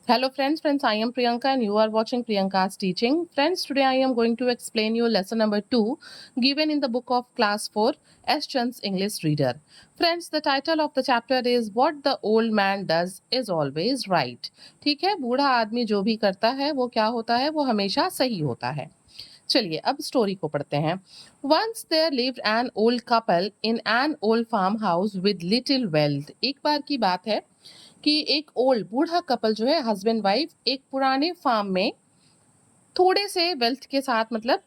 Hello friends, I am Priyanka and you are watching Priyanka's teaching. Friends, today I am going to explain you lesson number 2 given in the book of class 4 S. Chand's English Reader. Friends, the title of the chapter is What the Old Man Does is Always Right. ठीक है, बूढ़ा आदमी जो भी करता है वो क्या होता है, वो हमेशा सही होता है। चलिए अब स्टोरी को पढ़ते हैं। Once there lived an old couple in an old farmhouse with little wealth. एक बार की बात है कि एक ओल्ड बूढ़ा कपल जो है हस्बैंड वाइफ एक पुराने फार्म में थोड़े से वेल्थ के साथ मतलब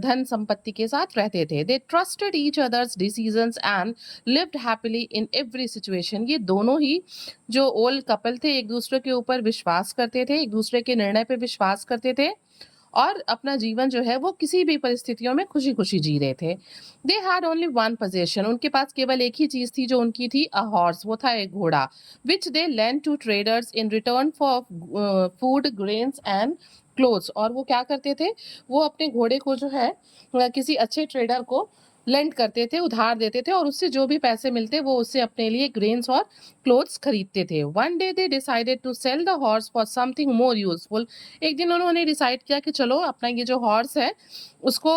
धन संपत्ति के साथ रहते थे। दे trusted each others decisions and lived happily in every situation. ये दोनों ही जो ओल्ड कपल थे एक दूसरे के ऊपर विश्वास करते थे, एक दूसरे के निर्णय पे विश्वास करते थे और अपना जीवन जो है वो किसी भी परिस्थितियों में खुशी खुशी जी रहे थे। They had only one possession. उनके पास केवल एक ही चीज थी जो उनकी थी, अ हॉर्स, वो था एक घोड़ा। Which they lend to traders in return for food, grains and clothes. और वो क्या करते थे, वो अपने घोड़े को जो है किसी अच्छे ट्रेडर को लेंड करते थे, उधार देते थे और उससे जो भी पैसे मिलते वो उससे अपने लिए ग्रेन्स और क्लोथ्स खरीदते थे। One day they decided to sell the horse for something more useful. एक दिन उन्होंने डिसाइड किया कि चलो अपना ये जो हॉर्स है उसको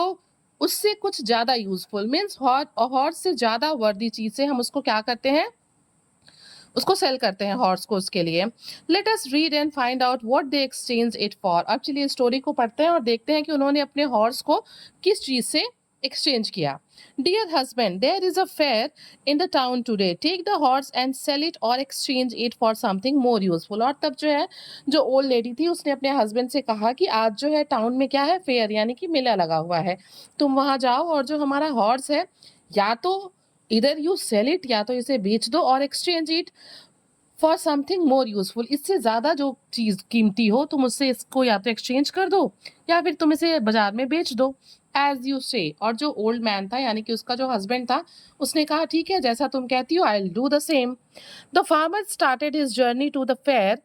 उससे कुछ ज्यादा यूजफुल मीन्स हॉर्स से ज्यादा वर्दी चीज से हम उसको क्या करते हैं, उसको सेल करते हैं हॉर्स को उसके लिए। Let us read and find out what they exchange it for. अब चलिए स्टोरी को पढ़ते हैं और देखते हैं कि उन्होंने अपने हॉर्स को किस चीज से एक्सचेंज किया। Dear husband, there is a fair in the town today, take the horse and sell it or exchange it for something more useful. और तब जो है जो ओल्ड लेडी थी उसने अपने हस्बैंड से कहा कि आज जो है टाउन में क्या है, फेयर यानी कि मेला लगा हुआ है, तुम वहां जाओ और जो हमारा हॉर्स है या तो इधर यू सेल इट, या तो इसे बेच दो, और exchange it for something more useful, इससे ज्यादा जो चीज कीमती हो तुम उससे इसको या तो एक्सचेंज कर दो या फिर तुम इसे बाजार में बेच दो। एज यू से। और जो ओल्ड मैन था यानी कि उसका जो हस्बैंड था उसने कहा ठीक है, जैसा तुम कहती हो, I will do the same. The farmer started his journey to the fair.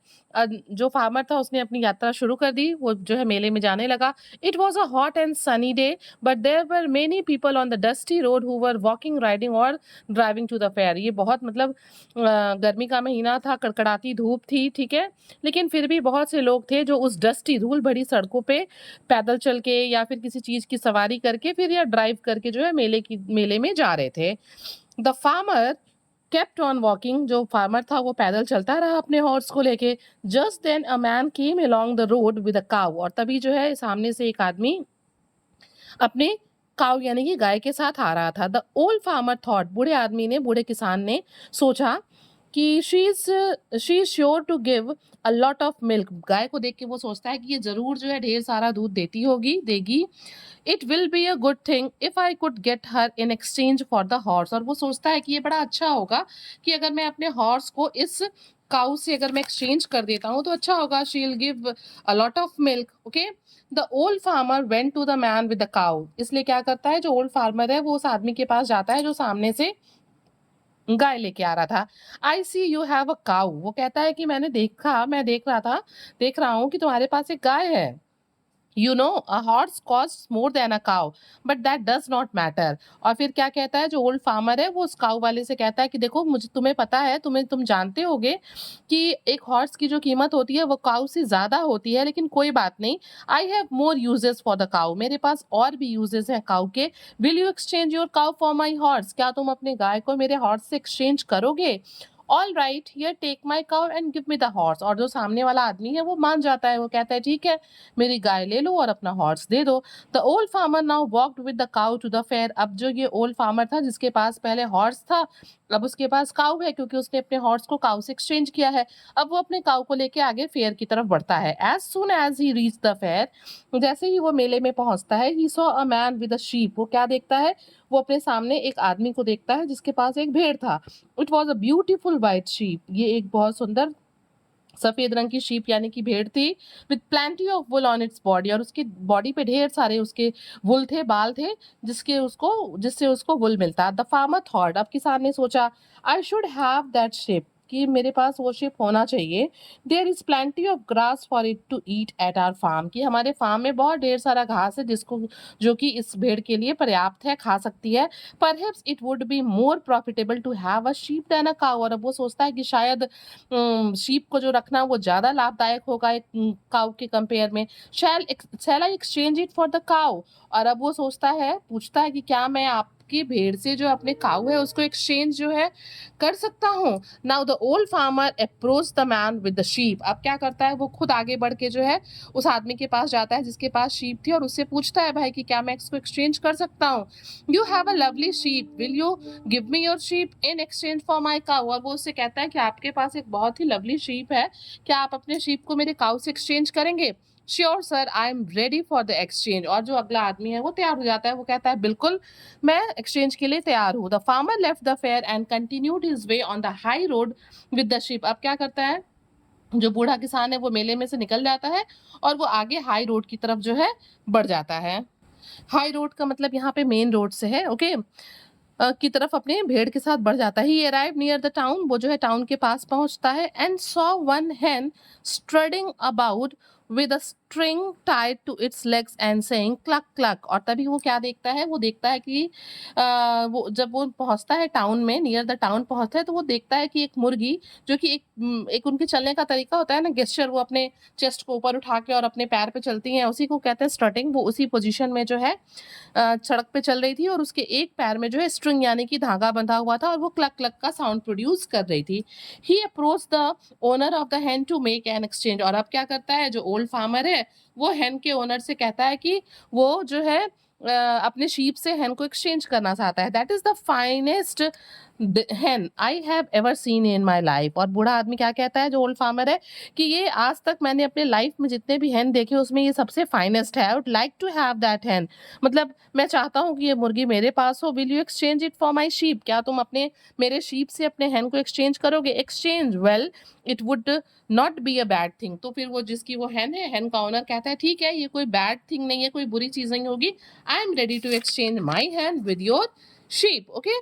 जो फार्मर था उसने अपनी यात्रा शुरू कर दी, वो जो है मेले में जाने लगा। It was a hot and sunny day but there were many people on the dusty road who were walking, riding और ड्राइविंग टू द फेयर। ये बहुत मतलब गर्मी का महीना था, कड़कड़ाती धूप थी, ठीक है, लेकिन फिर भी बहुत से लोग थे जो उस डस्टी धूल भरी सड़कों पे पैदल चल के या फिर किसी चीज की सवारी करके फिर या ड्राइव करके जो है मेले में जा रहे थे। The farmer kept on walking. जो फार्मर था वो पैदल चलता रहा अपने हॉर्स को लेके। Just then a man came along the road with a cow. और तभी जो है सामने से एक आदमी अपने काउ यानी कि गाय के साथ आ रहा था। द ओल्ड फार्मर थॉट, बूढ़े आदमी ने, बूढ़े किसान ने सोचा कि she is sure to give a lot of milk. गाय को देख के वो सोचता है कि ये जरूर जो है ढेर सारा दूध देगी। It will be a good thing if I could get her in exchange for the horse. और वो सोचता है कि ये बड़ा अच्छा होगा कि अगर मैं अपने हॉर्स को इस काउ से अगर मैं एक्सचेंज कर देता हूँ तो अच्छा होगा। She will give a lot of milk. Okay, the old farmer went to the man with the cow. इसलिए क्या करता है, जो ओल्ड फार्मर है वो उस आदमी के पास जाता है जो सामने से गाय लेके आ रहा था। आई सी यू हैव अ काउ। वो कहता है कि मैं देख रहा हूँ कि तुम्हारे पास एक गाय है। You know a horse cost more than a cow but that does not matter. और फिर क्या कहता है, जो ओल्ड फार्मर है वो उस काउ वाले से कहता है कि देखो, मुझे तुम्हें पता है, तुम जानते होगे कि एक हॉर्स की जो कीमत होती है वो काउ से ज्यादा होती है, लेकिन कोई बात नहीं, I have more uses for the cow. मेरे पास और भी यूजेस हैं काउ के। Will you exchange your cow for my horse. क्या तुम अपने गाय को मेरे हॉर्स से एक्सचेंज करोगे? All right, here take my cow and give me the horse. और जो सामने वाला आदमी है वो मान जाता है, वो कहता है ठीक है, मेरी गाय ले लो और अपना हॉर्स दे दो। The old farmer now walked with the cow to the fair. अब जो ये ओल्ड फार्मर था जिसके पास पहले हॉर्स था, अब उसके पास काउ है क्योंकि उसने अपने हॉर्स को काउ से एक्सचेंज किया है। अब वो अपने काउ को लेके आगे फेयर की तरफ बढ़ता है। As soon as he reach the fair, जैसे ही वो मेले में पहुंचता है, he saw a man with a sheep. वो क्या देखता है, वो अपने सामने एक आदमी को देखता है जिसके पास एक भेड़ था। It was a beautiful white sheep. ये एक बहुत सुंदर सफेद रंग की शीप यानी कि भेड़ थी। With plenty of wool on its body. और उसकी बॉडी पे ढेर सारे उसके वुल थे, बाल थे, जिससे उसको वुल मिलता। द फार्मर थॉट, अब किसान ने सोचा, I should have that sheep. कि मेरे पास वो शिप होना चाहिए। There is plenty of grass for it to eat at our farm, कि हमारे फार्म में बहुत ढेर सारा घास है जिसको जो कि इस भेड़ के लिए पर्याप्त है, खा सकती है। Perhaps it would be more profitable to have a sheep than a cow, और अब वो सोचता है कि शायद शीप को जो रखना वो ज़्यादा लाभदायक होगा एक काऊ के कंपेयर में। शैल आई एक्सचेंज इट फॉर द काऊ, और अब वो सोचता है, पूछता है कि क्या मैं आपकी भेड़ से जो अपने काऊ है उसको एक्सचेंज जो है कर सकता हूँ। Now the old farmer approach the man with the sheep, अब क्या करता है वो खुद आगे बढ़ के जो है उस आदमी के पास जाता है जिसके पास शीप थी और उससे पूछता है भाई कि क्या मैं इसको एक्सचेंज कर सकता हूँ। You have a lovely sheep, will you give me your sheep in exchange for my cow, और वो उससे कहता है कि आपके पास एक बहुत ही लवली शीप है, क्या आप अपने शीप को मेरे काऊ से एक्सचेंज करेंगे। Sure sir, I am ready for the exchange, और जो अगला आदमी है वो तैयार हो जाता है, वो कहता है बिल्कुल मैं एक्सचेंज के लिए तैयार हूँ। The farmer left the fair and continued his way on the high road with the ship, अब क्या करता है जो बूढ़ा किसान है वो मेले में से निकल जाता है और वो आगे हाई रोड की तरफ जो है बढ़ जाता है। हाई रोड का मतलब यहाँ पे मेन रोड से है, ओके, की तरफ अपने भेड़ के साथ बढ़ जाता है। He arrive near the town, वो जो है टाउन के पास पहुंचता है। And saw one hen strutting about with a string tied to its legs and saying cluck cluck, और तभी वो क्या देखता है, वो देखता है कि वो जब वो पहुंचता है टाउन में, नियर द टाउन पहुंचता है, तो वो देखता है कि एक मुर्गी जो कि एक उनके चलने का तरीका होता है ना, गेस्चर, वो अपने चेस्ट को ऊपर उठा के और अपने पैर पे चलती हैं, उसी को कहते हैं स्ट्रटिंग। वो उसी पोजीशन में जो है सड़क पे चल रही थी और उसके एक पैर में जो है स्ट्रिंग यानी कि धागा बंधा हुआ था और वो क्लक क्लक का साउंड प्रोड्यूस कर रही थी। He approach the owner of the hen to make an exchange, और अब क्या करता है जो ओल्ड फार्मर है वो हैन के ओनर से कहता है कि वो जो है अपने शीप से हैन को एक्सचेंज करना चाहता है। That is the finest hen I have ever seen in my life, और बूढ़ा आदमी क्या कहता है जो ओल्ड फार्मर है कि ये आज तक मैंने अपने लाइफ में जितने भी हैन देखे उसमें ये सबसे फाइनेस्ट है। I would like to have that hen, मतलब मैं चाहता हूँ कि ये मुर्गी मेरे पास हो। Will you exchange it for my sheep, क्या तुम अपने मेरे शीप से अपने हैन को एक्सचेंज करोगे। Exchange, well it would not be a bad thing, तो फिर वो जिसकी वो हैन है, हैन का ओनर कहता है ठीक है ये कोई बैड थिंग नहीं है, कोई बुरी चीज नहीं होगी। I am ready to exchange my hen with your sheep, okay.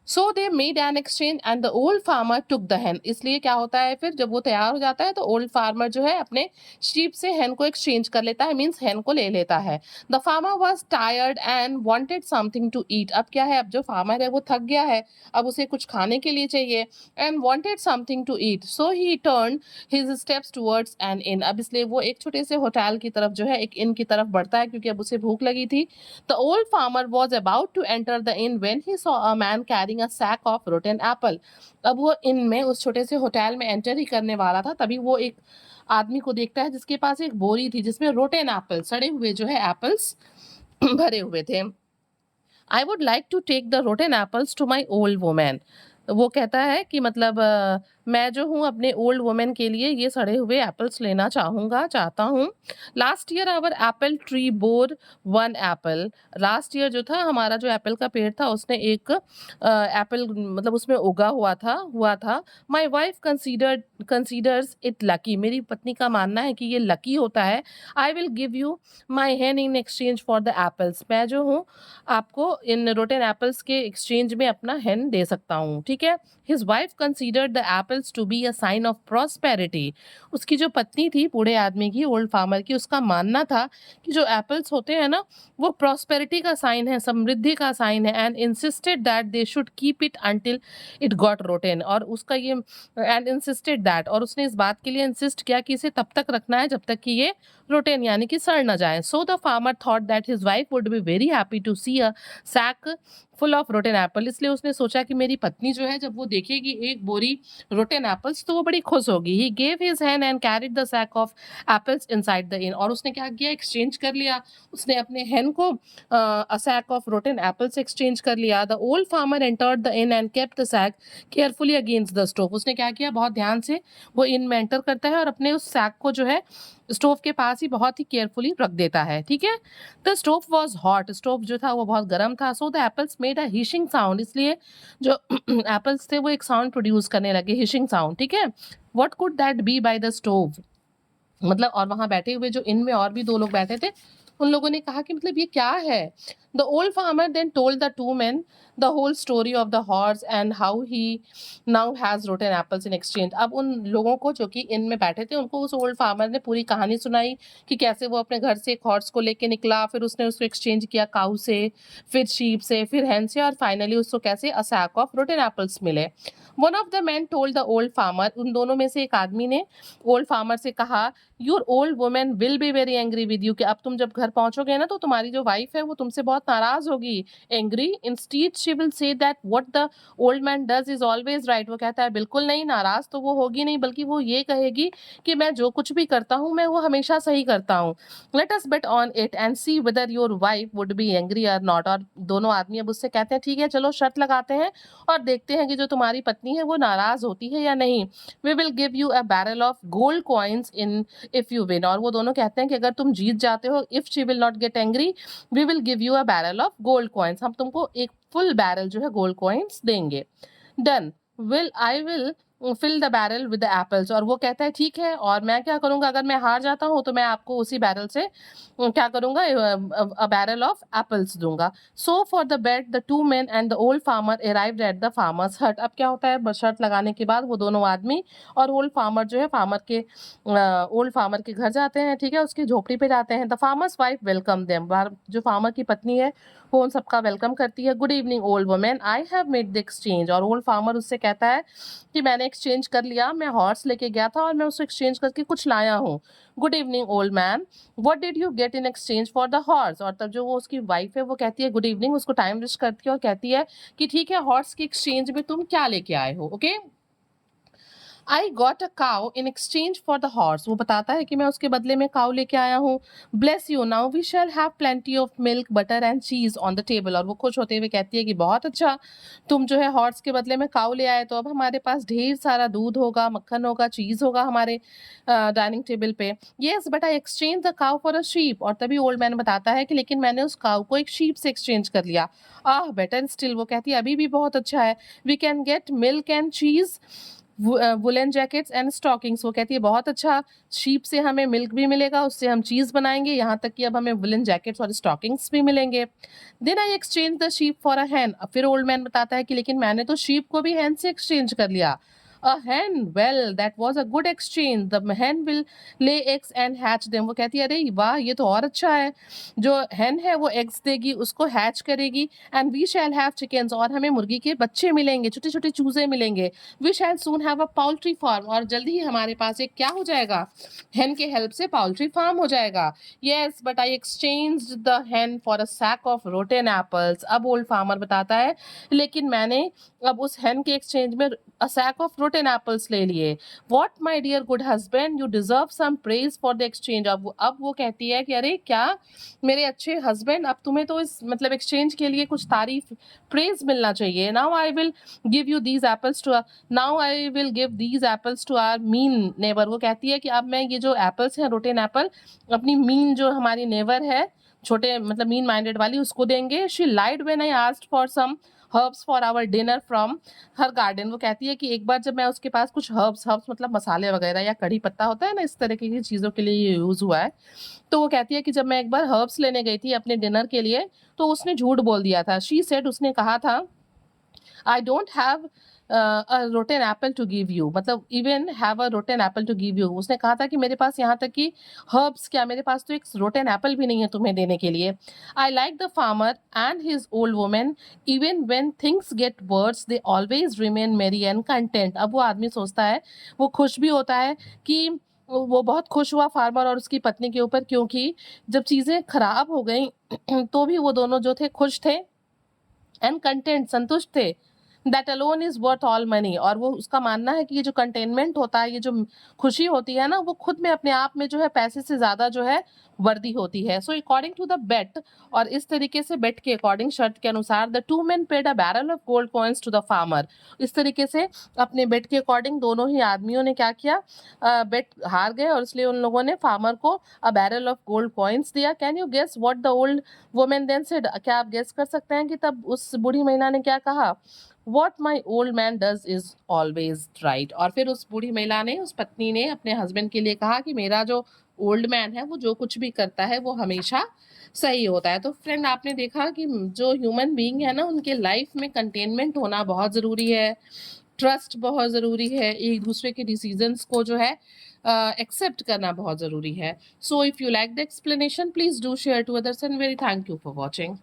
So they made an exchange and the old farmer took the hen, इसलिए क्या होता है फिर जब वो तैयार हो जाता है तो ओल्ड फार्मर जो है अपने शीप से हैन को एक्सचेंज कर लेता है, मीन्स हैन को ले लेता है। The farmer was tired and wanted something to eat, अब क्या है, अब जो फार्मर है वो थक गया है, अब उसे कुछ खाने के लिए चाहिए। And wanted something to eat, so he turn his steps towards an inn, अब इसलिए वो एक छोटे से होटल की तरफ जो है एक इन की तरफ बढ़ता है क्योंकि अब उसे भूख लगी थी। The old farmer was about to enter the inn when he saw a man carrying a sack of rotten apple. अब वो इन में उस छोटे से होटल में एंटर ही करने वाला था, तभी वो एक आदमी को देखता है जिसके पास एक बोरी थी जिसमें रोटेन एप्पल, सड़े हुए जो है एप्पल्स भरे हुए थे। I would like to take the rotten apples to my old women, वो कहता है कि मतलब मैं जो हूँ अपने ओल्ड वुमेन के लिए ये सड़े हुए एप्पल्स लेना चाहता हूँ। Last year our apple tree bore one apple, last year जो था हमारा जो एप्पल का पेड़ था उसने एक एप्पल मतलब उसमें उगा हुआ था। My wife considers it lucky, मेरी पत्नी का मानना है कि ये लकी होता है। I will give you my hen in exchange for the apples, मैं जो हूँ आपको इन रोटेन एप्पल्स के एक्सचेंज में अपना हैन दे सकता हूँ, ठीक है। His wife considered the apples to be a sign of prosperity, उसकी जो पत्नी थी बूढ़े आदमी की, ओल्ड फार्मर की, उसका मानना था कि जो एप्पल्स होते हैं ना वो प्रॉस्पेरिटी का साइन है, समृद्धि का साइन है। And insisted that they should keep it until it got rotten, और उसका ये एंड इंसिस्टेड दैट, और उसने इस बात के लिए इंसिस्ट किया कि इसे तब तक रखना है जब तक कि ये रोटेन यानी कि सड़ ना जाए। So the farmer thought that his wife would be very happy to see a sack full of rotten apple, इसलिए उसने सोचा कि मेरी पत्नी जो है जब वो देखेगी एक बोरी रोटेन एप्पल्स तो वो बड़ी खुश होगी। He gave his hand and carried the sack of apples inside the inn, और उसने क्या किया, एक्सचेंज कर लिया, उसने अपने हैन को a sack of rotten apples exchange कर लिया। The old farmer entered the inn and kept the sack carefully against the stove, उसने क्या किया, बहुत ध्यान से वो इन में एंटर करता है और अपने उस सैक को जो है स्टोव के पास ही बहुत ही केयरफुली रख देता है, ठीक है। The stove was hot, stove जो था वो बहुत गर्म था। So the apples made a hissing sound, इसलिए जो एप्पल्स थे वो एक साउंड प्रोड्यूस करने लगे, हिशिंग साउंड, ठीक है। What could that be by the stove, मतलब और वहां बैठे हुए जो इनमें और भी दो लोग बैठे थे उन लोगों ने कहा कि मतलब ये क्या है? The old farmer then told the two men the whole story of the horse and how he now has rotten apples in exchange. अब उन लोगों को जो कि इन में बैठे थे, उनको उस ओल्ड फार्मर ने पूरी कहानी सुनाई कि कैसे वो अपने घर से एक हॉर्स को लेके निकला, फिर उसने उसको एक्सचेंज किया काऊ से, फिर शीप से, फिर हेन से, और फाइनली उसको कैसे अ सैक ऑफ रोटेन एपल्स मिले। One of the man told the old farmer, उन दोनों में से एक आदमी ने ओल्ड फार्मर से कहा, your old woman will be very angry with you, कि अब तुम जब घर पहुंचोगे ना तो तुम्हारी जो वाइफ है वो तुमसे बहुत नाराज होगी। Angry, instead she will say that what the old man does is always right. वो कहता है बिल्कुल नहीं, नाराज तो वो होगी नहीं, बल्कि वो ये कहेगी कि मैं जो कुछ भी करता हूँ मैं वो हमेशा सही करता हूँ। Let us bet on it and see whether your wife would be angry और नॉट। और दोनों आदमी अब उससे कहते हैं ठीक है चलो शर्त लगाते हैं और देखते हैं कि जो तुम्हारी पत्नी है वो नाराज होती है या नहीं। We will give you a barrel of gold coins in if you win. और वो दोनों कहते हैं कि अगर तुम जीत जाते हो, if she will not get angry, we will give you a barrel of gold coins, हम तुमको एक फुल बैरल जो है गोल्ड कॉइन्स देंगे। Done, will I will fill the barrel with the apples. और वो कहता है ठीक है, और मैं क्या करूंगा, अगर मैं हार जाता हूँ तो मैं आपको उसी बैरल से क्या करूंगा, अ बैरल ऑफ एप्पल्स दूंगा। So for the bet the two men and the old farmer arrived at the farmer's hut. अब क्या होता है, शर्त लगाने के बाद वो दोनों आदमी और ओल्ड फार्मर जो है ओल्ड फार्मर के घर जाते हैं, ठीक है, उसकी झोपड़ी पे जाते हैं। The farmer's wife welcome them, जो फार्मर की पत्नी है वो उन सबका वेलकम करती है। Good evening old women, I have made the exchange. और ओल्ड फार्मर उससे कहता है कि मैंने एक्सचेंज कर लिया, मैं हॉर्स लेके गया था और मैं उसको एक्सचेंज करके कुछ लाया हूँ। Good evening old man, what did you get in exchange for the horse. और तब जो वो उसकी वाइफ है वो कहती है गुड इवनिंग, उसको टाइम विश करती है और कहती है कि ठीक है, हॉर्स की एक्सचेंज में तुम क्या लेके आए हो। Okay, I got a cow in exchange for the horse. वो बताता है कि मैं उसके बदले में काउ लेके आया हूँ। Bless you, now we shall have plenty of milk butter and cheese on the table. और वो खुश होते हुए कहती है कि बहुत अच्छा, तुम जो है हॉर्स के बदले में काउ ले आए, तो अब हमारे पास ढेर सारा दूध होगा, मक्खन होगा, चीज होगा हमारे डाइनिंग टेबल पे। Yes but I exchange the cow for a sheep. और तभी ओल्ड मैन बताता है कि लेकिन मैंने उस काउ को एक शीप से एक्सचेंज कर लिया। आह बेटर स्टिल, वो कहती है अभी भी बहुत अच्छा है। We can get milk and cheese, woollen jackets and stockings. वो कहती है बहुत अच्छा, शीप से हमें मिल्क भी मिलेगा, उससे हम चीज़ बनाएंगे, यहाँ तक कि अब हमें वुलन जैकेट्स और स्टॉकिंग्स भी मिलेंगे। Then I exchange the sheep for a hen. फिर ओल्ड मैन बताता है कि लेकिन मैंने तो शीप को भी हैन से एक्सचेंज कर लिया। अ hen, well that was a good exchange, the hen will lay eggs and hatch them। वो कहती है अरे वाह, ये तो और अच्छा है, जो hen है वो eggs देगी, उसको hatch करेगी, and we shall have chickens, और हमें मुर्गी के बच्चे मिलेंगे, छोटे छोटे चूजे मिलेंगे। we shall soon have a poultry farm, और जल्दी ही हमारे पास एक क्या हो जाएगा, hen के हेल्प से poultry farm हो जाएगा। yes but I exchanged the hen for a sack of rotten apples। अब old farmer बताता है लेकिन मैंने अब उस hen के एक्सचेंज में a sack of rotten apples ले लिए। What my dear good husband, you deserve some praise for the exchange। अब वो कहती है कि अरे क्या मेरे अच्छे हस्बैंड, अब तुम्हें तो इस मतलब एक्सचेंज के लिए कुछ तारीफ, प्रेज मिलना चाहिए। Now I will give you these apples to now I will give these apples to our mean neighbour. वो कहती है कि अब मैं ये जो एप्पल्स हैं, रोटेन एप्पल, अपनी मीन जो हमारी नेबर है, छोटे मतलब मीन माइंडेड वाली, उसको देंगे। She lied when I asked for some herbs for our dinner from her garden. वो कहती है कि एक बार जब मैं उसके पास कुछ हर्ब्स हर्ब्स मतलब मसाले वगैरह या कड़ी पत्ता होता है ना, इस तरह की चीज़ों के लिए ये यूज़ हुआ है। तो वो कहती है कि जब मैं एक बार हर्ब्स लेने गई थी अपने डिनर के लिए, तो उसने झूठ बोल दिया था। शी सेड, उसने कहा था I don't have a rotten apple to give you, मतलब even have a rotten apple to give you. उसने कहा था कि मेरे पास यहाँ तक कि हर्ब्स क्या, मेरे पास तो एक रोटेन एप्पल भी नहीं है तुम्हें देने के लिए। I like the farmer and his old women, even when things get worse they always remain मेरी एंड कंटेंट। अब वो आदमी सोचता है, वो खुश भी होता है कि वो बहुत खुश हुआ फार्मर और उसकी पत्नी के ऊपर, क्योंकि जब चीज़ें खराब हो गई तो भी वो दोनों जो थे खुश थे एंड कंटेंट, संतुष्ट थे। That alone is worth all money. और वो उसका मानना है कि ये जो कंटेनमेंट होता है, ये जो खुशी होती है ना, वो खुद में अपने आप में जो है पैसे से ज्यादा जो है वर्दी होती है। सो अकॉर्डिंग टू द बेट, और इस तरीके से बेट के अकॉर्डिंग, शर्त के अनुसार, the two men paid a barrel of gold coins to the farmer. इस तरीके से अपने बेट के अकॉर्डिंग दोनों ही आदमियों ने क्या किया, बेट हार गए और इसलिए उन लोगों ने फार्मर को a barrel of gold coins दिया। Can you guess what the old women then said. क्या आप गेस कर सकते हैं कि तब उस बूढ़ी महिला ने क्या कहा, what my old man does is always right. और फिर उस बूढ़ी महिला ने, उस पत्नी ने अपने हस्बैंड के लिए कहा कि मेरा जो ओल्ड मैन है वो जो कुछ भी करता है वो हमेशा सही होता है। तो फ्रेंड आपने देखा कि जो ह्यूमन बीइंग है ना उनके लाइफ में कंटेनमेंट होना बहुत ज़रूरी है, ट्रस्ट बहुत ज़रूरी है, एक दूसरे के डिसीजंस को जो है एक्सेप्ट करना बहुत ज़रूरी है। So if you like the explanation please do share to others and very thank you for watching.